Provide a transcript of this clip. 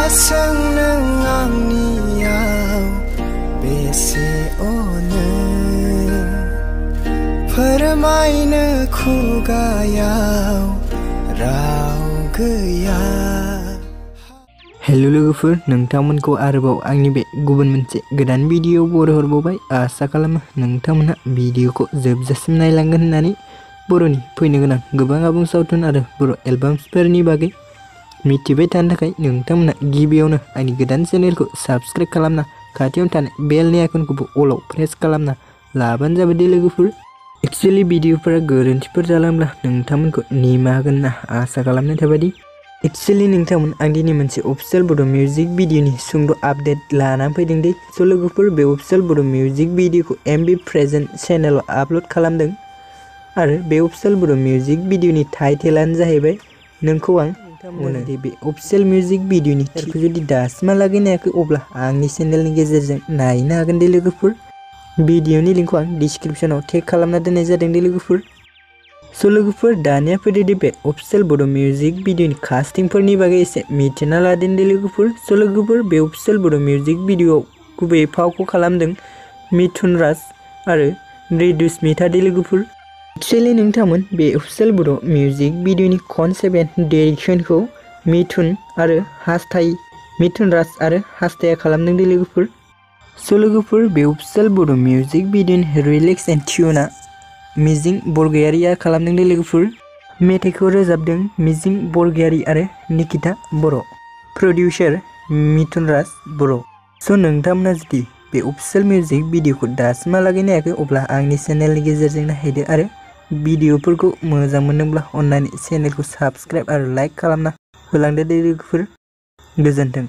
सों नों आंनियाव बेसे अनो फोरमायनो खुगायाव राव गैया। हेलो लोगोफोर, नोंथांमोनखौ आरोबाव आंनि बे गुबुन मोनसे गोदान भिडियो बरायहरबावबाय। आसा खालामो नोंथांमोनहा भिडियोखौ जोबजासिम नायलांगोन होननानै। बर'नि फैनो गोनां गोबां आबुं सावथुन आरो बर' एलबामफोरनि बागै मिथिबाय थानो थाखाय नोंथांमोना गिबियावनो आंनि गोदान चेनेलखौ साबस्क्राइब खालामना खाथियावनो थानाय बेलनि आइकनखौबो अलाव प्रेस खालामना लाबानो जाबाय दे लोगोफोर। एक्चुअली भिडियोफोरा गोरोन्थिफोर जालांब्ला नोंथांमोनखौ निमाहा होगोन होनना आसा खालामनाय थाबायदि। एक्चुअली नोंथांमोन आं दिनै मोनसे अफिशियेल बड' मिउजिक भिडियोनि सुंद' आपडेट लानानै फैदों दे। स' लोगोफोर, बे अफिशियेल बड' मिउजिक भिडियोखौ MB प्रेजेन्ट चेनेलाव आपल'ड खालामदों आरो बे अफिशियेल बड' मिउजिक भिडियोनि टाइटेलानो जाहैबाय नोंखौ आं अनो। बे अफिशियेल मिउजिक भिडियोनि टिजारखौ जुदि दासिमहालागै नायाखै अब्ला आंनि चेनेलनि गेजेरजों नायनो हागोन दे लोगोफोर। भिडियोनि लिंकखौ आं डिस्क्रिप्शनाव टेग खालामना दोननाय जादों दे लोगोफोर। स' लोगोफोर, दानिया फैदो दे बे अफिशियेल बड' मिउजिक भिडियोनि कास्टिंफोरनि बागै एसे मिथिना लादों दे लोगोफोर। स' लोगोफोर, बे अफिशियेल बड' मिउजिक भिडियोआव गुबैयै फावखौ खालामदों मिथुन राज आरो मृदुस्मिता दे लोगोफोर। एक्चुअली नोंथांमोन, बे अफिशियेल बड' मिउजिक भिडियोनि कनसेप्ट एन्ड डाइरेक्शनखौ मिथुन राज आरो हास्थाया खालामदों दे लोगोफोर। स' लोगोफोर, बे अफिशियेल बड' मिउजिक भिडियोनि लिरिक्स एन्ड टिउनआ मिजिं बरगयारिया खालामदों दे लोगोफोर। मेथाइखौ रोजाबदों मिजिं बरगयारि आरो निकिता बर'। प्रडिउसार मिथुन राज बर'। स' नोंथांमोना जुदि बे अफिशियेल मिउजिक भिडियोखौ दासिमहालागै नायाखै अब्ला आंनि चेनेलनि गेजेरजों नायदो आरो भिडियोफोरखौ मोजां मोनदोंब्ला अन्नानै चेनेलखौ साबस्क्राइब आरो लाइक खालामना होलांदो दे लोगोफोर। गोजोन्थों।